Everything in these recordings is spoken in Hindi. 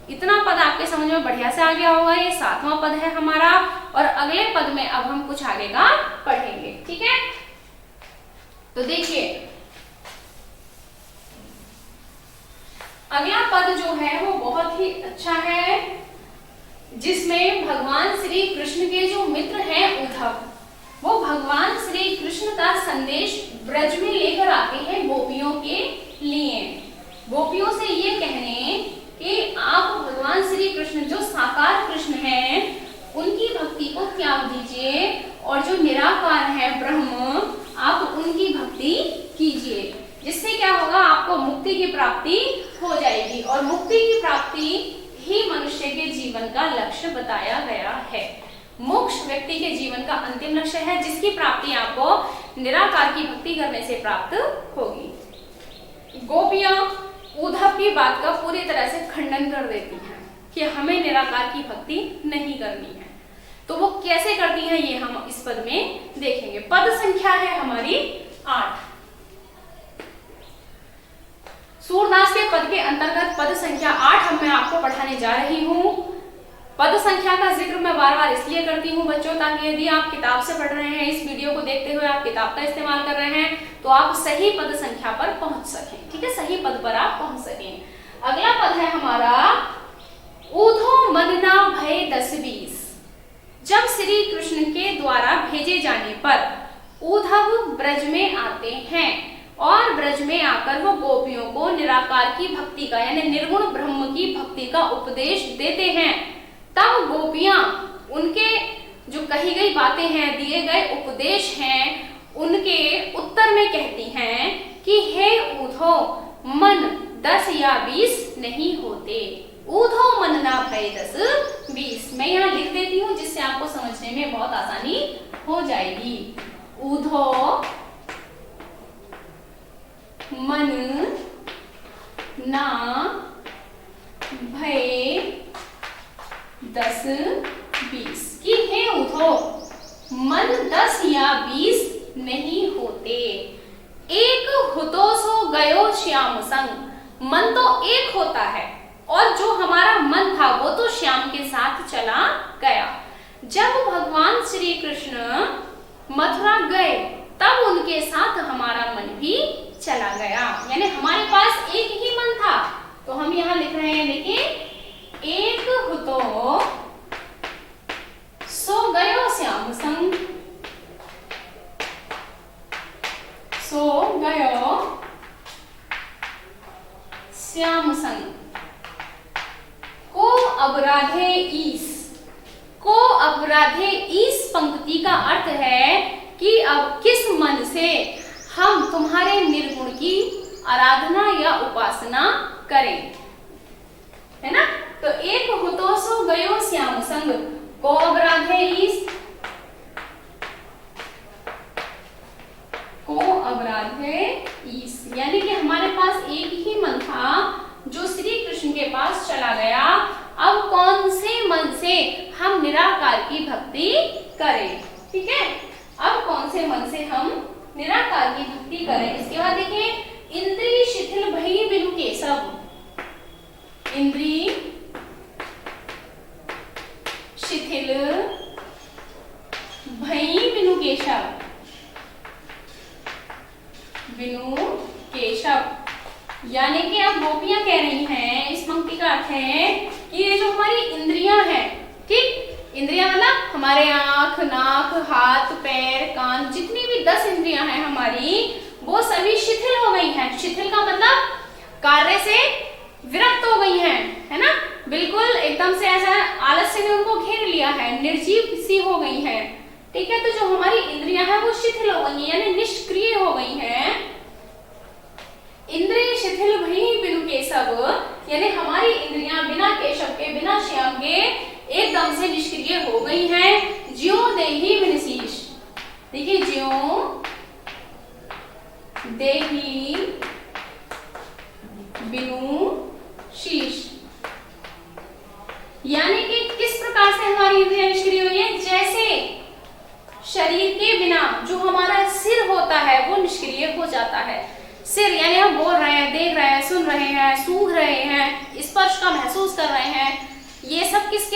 इतना पद आपके समझ में बढ़िया से आ गया होगा। ये 7वां पद है हमारा, और अगले पद में अब हम कुछ आगे का पढ़ेंगे। ठीक है, तो देखिए अगला पद जो है वो बहुत ही अच्छा है, जिसमें भगवान श्री कृष्ण के जो मित्र हैं उद्धव, वो भगवान श्री कृष्ण का संदेश ब्रज में लेकर आते हैं गोपियों के लिए। गोपियों से ये कहने कि आप भगवान श्री कृष्ण जो साकार कृष्ण हैं उनकी भक्ति को त्याग दीजिए, और जो निराकार है ब्रह्म, आप उनकी भक्ति कीजिए, जिससे क्या होगा, आपको मुक्ति की प्राप्ति हो जाएगी। और मुक्ति की प्राप्ति ही मनुष्य के जीवन का लक्ष्य बताया गया है। मोक्ष व्यक्ति के जीवन का अंतिम लक्ष्य है, जिसकी प्राप्ति आपको निराकार की भक्ति करने से प्राप्त होगी। गोपियां उद्धव की बात का पूरी तरह से खंडन कर देती हैं कि हमें निराकार की भक्ति नहीं करनी है। तो वो कैसे करती हैं ये हम इस पद में देखेंगे। पद संख्या है हमारी 8। सूरदास के पद के अंतर्गत पद संख्या 8 हम मैं आपको पढ़ाने जा रही हूँ। पद संख्या का जिक्र मैं बार बार इसलिए करती हूँ बच्चों, ताकि यदि आप किताब से पढ़ रहे हैं, इस वीडियो को देखते हुए आप किताब का इस्तेमाल कर रहे हैं, तो आप सही पद संख्या पर पहुंच सकें। ठीक है, सही पद पर आप पहुंच सकें। अगला पद है हमारा ऊधो मनना भय 10-20। जब श्री कृष्ण के द्वारा भेजे जाने पर उद्धव ब्रज में आते हैं और ब्रज में आकर वो गोपियों को निराकार की भक्ति का यानी निर्गुण ब्रह्म की भक्ति का उपदेश देते हैं, तब गोपियां उनके जो कही गई बातें हैं, दिए गए उपदेश हैं, उनके उत्तर में कहती हैं कि हे ऊधो, मन 10 या 20 नहीं होते। ऊधो मन ना भय 10-20। मैं यहाँ लिख देती हूँ जिससे आपको समझने में बहुत आसानी हो जाएगी। ऊधो मन ना भय 10-20 कि हे उद्धो, मन 10 या 20 नहीं होते। एक होतो सो गयो श्याम संग। मन तो एक होता है और जो हमारा मन था वो तो श्याम के साथ चला गया। जब भगवान श्री कृष्ण मथुरा गए तब उनके साथ हमारा मन भी चला गया, यानी हमारे पास एक ही मन था। तो हम यहाँ लिख रहे हैं, देखिए, एक हुतो सो गयो श्याम संग, सो गयो श्याम संग। को अपराधे ईस। को अपराधे ईस पंक्ति का अर्थ है कि अब किस मन से हम तुम्हारे निर्गुण की आराधना या उपासना करें, है ना। तो एक हुतो सो गयो श्याम संग, को अपराधे ईस, को अपराधे ईस, यानी कि हमारे पास एक ही मन था जो श्री कृष्ण के पास चला गया। अब कौन से मन से हम निराकार की भक्ति करें, ठीक है। अब कौन से मन से हम निराकार की भक्ति करें। इसके बाद देखिए, इंद्रिय शिथिल भई बिनु केशव। इंद्रिय शिथिल भई बिनु केशव, बिनु केशव, यानी कि अब गोपियां कह रही हैं, इस पंक्ति का अर्थ है कि ये जो हमारी इंद्रियां हैं, ठीक, इंद्रियां मतलब हमारे आंख, नाक, हाथ, पैर, कान, जितनी भी 10 इंद्रियां हैं हमारी, वो सभी शिथिल हो गई हैं। शिथिल का मतलब कार्य से विरक्त हो गई हैं, है ना, बिल्कुल एकदम से ऐसा आलस्य ने उनको घेर लिया है, निर्जीव सी हो गई हैं, ठीक है। तो जो हमारी इंद्रियां हैं वो शिथिल हो गई हैं, यानी निष्क्रिय हो गई हैं। इंद्रिय शिथिल भई बिनु केशव, यानी हमारी इंद्रियां बिना केशव के, बिना श्याम के एकदम से निष्क्रिय हो गई हैं। ज्यों देहि बिनु शीश। देखिए, ज्यों देहि बिनु शीश, यानी कि किस प्रकार से हमारी इंद्रियां निष्क्रिय हुई है। जैसे शरीर के बिना जो हमारा सिर होता है वो निष्क्रिय हो जाता है। सिर यानी हम बोल रहे हैं, देख रहे हैं, सुन रहे हैं, सूंघ रहे हैं, स्पर्श का महसूस कर रहे हैं,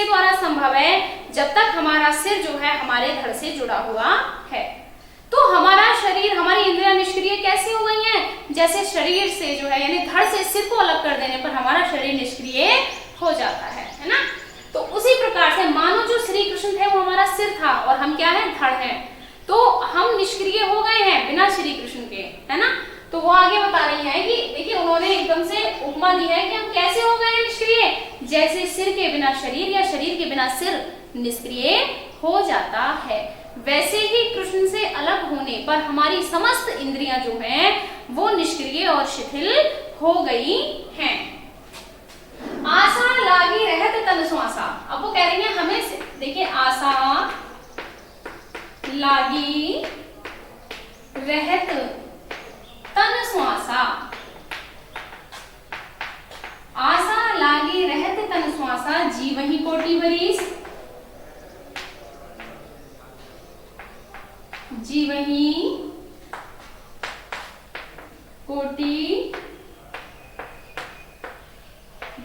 किसके द्वारा संभव है? जब तक हमारा सिर जो है हमारे धड़ से जुड़ा हुआ है। तो हमारा शरीर, हमारी इंद्रियां निष्क्रिय कैसे हो गई हैं? जैसे शरीर से जो है यानी धड़ से सिर को अलग कर देने पर हमारा शरीर निष्क्रिय हो जाता है ना। तो उसी प्रकार से मानो जो श्री कृष्ण थे वो हमारा सिर था और हम क्या है? धड़ है। तो हम निष्क्रिय हो गए हैं बिना श्री कृष्ण के, है ना। तो वो आगे बता रही है कि देखिए उन्होंने एकदम से उपमा दी है कि हम कैसे हो गए हैं निष्क्रिय, जैसे सिर के बिना शरीर या शरीर के बिना सिर निष्क्रिय हो जाता है, वैसे ही कृष्ण से अलग होने पर हमारी समस्त इंद्रियां जो हैं वो निष्क्रिय और शिथिल हो गई हैं। आशा लागी रहत तन श्वासा। अब वो कह रही है हमें, देखिए आशा लागी रहत तन श्वासा, आशा लागी रहत तन श्वासा, जीवहि कोटि बरिस, जीवहि कोटि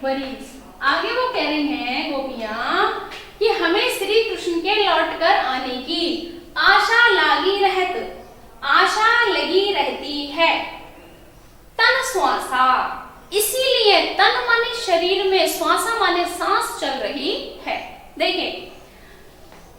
बरिस। आगे वो कह रही हैं गोपियां कि हमें श्री कृष्ण के लौटकर आने की आशा लागी रहत, आशा लगी रहती है। तन श्वासा, इसीलिए तन माने शरीर में, श्वासा माने सांस चल रही है। देखिए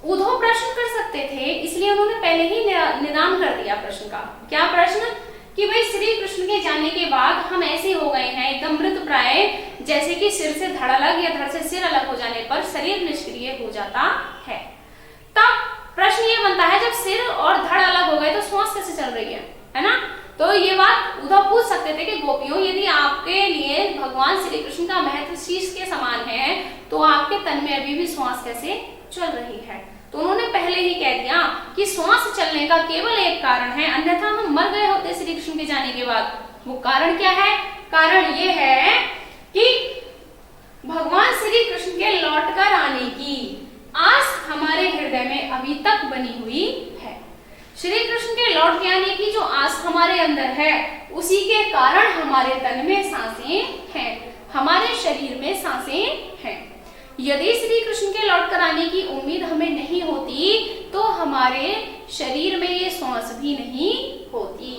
उद्धव प्रश्न कर सकते थे, इसलिए उन्होंने पहले ही निदान कर दिया प्रश्न का। क्या प्रश्न? कि भाई श्री कृष्ण के जाने के बाद हम ऐसे हो गए हैं एकदम मृत प्राय, जैसे कि सिर से धड़ अलग या धड़ से सिर अलग हो जाने पर शरीर निष्क्रिय हो जाता है। तब प्रश्न ये बनता है जब सिर और धड़ अलग हो गए तो श्वास कैसे चल रही है ना। तो ये बात उद्धव पूछ सकते थे कि गोपियों यदि आपके लिए भगवान श्री कृष्ण का महत्व शीश के समान है तो आपके तन में अभी भी श्वास कैसे चल रही है। तो उन्होंने पहले ही कह दिया कि श्वास चलने का केवल एक कारण है, अन्यथा हम मर गए होते श्री कृष्ण के जाने के बाद। वो कारण क्या है? कारण ये है कि भगवान श्री कृष्ण के लौटकर आने की आस हमारे हृदय में अभी तक बनी हुई है। श्री कृष्ण के लौट के आने की जो आस हमारे अंदर है उसी के कारण हमारे तन में सांसें हैं, हमारे शरीर में सांसें हैं। यदि श्री कृष्ण के लौट कर आने की उम्मीद हमें नहीं होती तो हमारे शरीर में ये श्वास भी नहीं होती,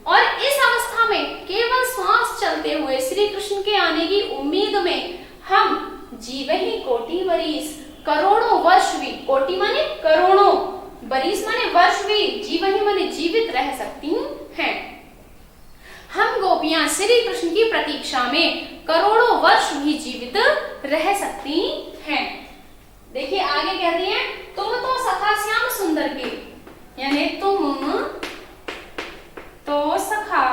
और इस अवस्था में केवल श्वास चलते हुए श्री कृष्ण के आने की उम्मीद में हम जीवहि कोटि बरिस, करोड़ों वर्ष भी, कोटि माने करोड़ों, बरिस माने वर्ष भी, जीवहि माने जीवित रह सकती हैं। हम गोपियां श्री कृष्ण की प्रतीक्षा में करोड़ों वर्ष भी जीवित रह सकती हैं। देखिए आगे कह रही है तुम तो सखा श्याम सुंदर के, यानी तुम तो सखा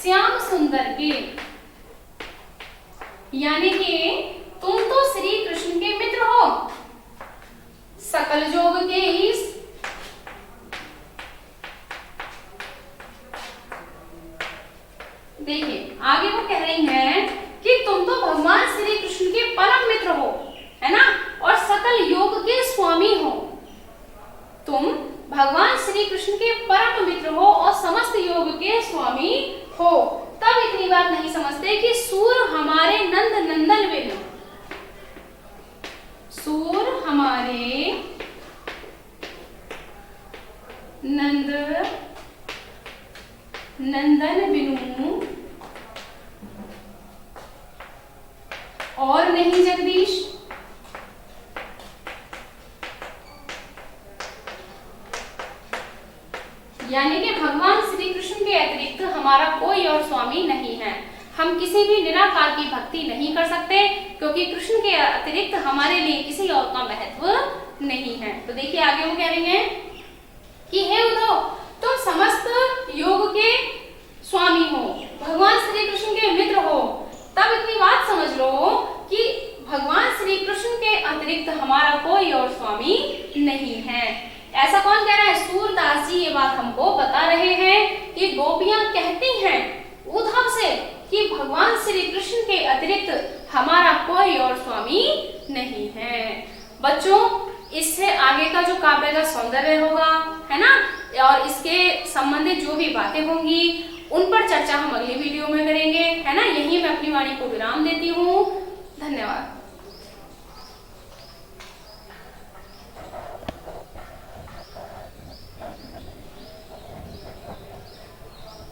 श्याम सुंदर के, यानी कि तुम तो श्री कृष्ण के मित्र हो, सकल जोग के ईश, देखिए आगे वो कह रही हैं कि तुम तो भगवान श्री कृष्ण के परम मित्र हो, है ना, और सकल योग के स्वामी हो। तुम भगवान श्री कृष्ण के परम मित्र हो और समस्त योग के स्वामी हो। तब इतनी बात नहीं समझते कि सूर हमारे नंद नंदन बिनु, सूर हमारे नंद नंदन बिनु और नहीं जगदीश, यानी कि भगवान श्री कृष्ण के अतिरिक्त हमारा कोई और स्वामी नहीं है। हम किसी भी निराकार की भक्ति नहीं कर सकते क्योंकि कृष्ण के अतिरिक्त हमारे लिए किसी और का महत्व नहीं है। तो देखिए आगे वो कह रही हैं कि हे उद्धव तुम समस्त योग के स्वामी हो, भगवान श्री कृष्ण के मित्र हो। तब इतनी बात समझ लो कि भगवान श्री कृष्ण के अतिरिक्त हमारा कोई और स्वामी नहीं है। ऐसा कौन कह रहा है? सूरदास जी ये बात हमको बता रहे हैं कि गोपियां कहती हैं उद्धव से कि भगवान श्री कृष्ण के अतिरिक्त हमारा कोई और स्वामी नहीं है। बच्चों इससे आगे का जो काव्य का सौंदर्य होगा, है ना, और इसके संबंधित जो भी बातें होंगी उन पर चर्चा हम अगली वीडियो में करेंगे, है ना। यही मैं अपनी वाणी को विराम देती हूँ।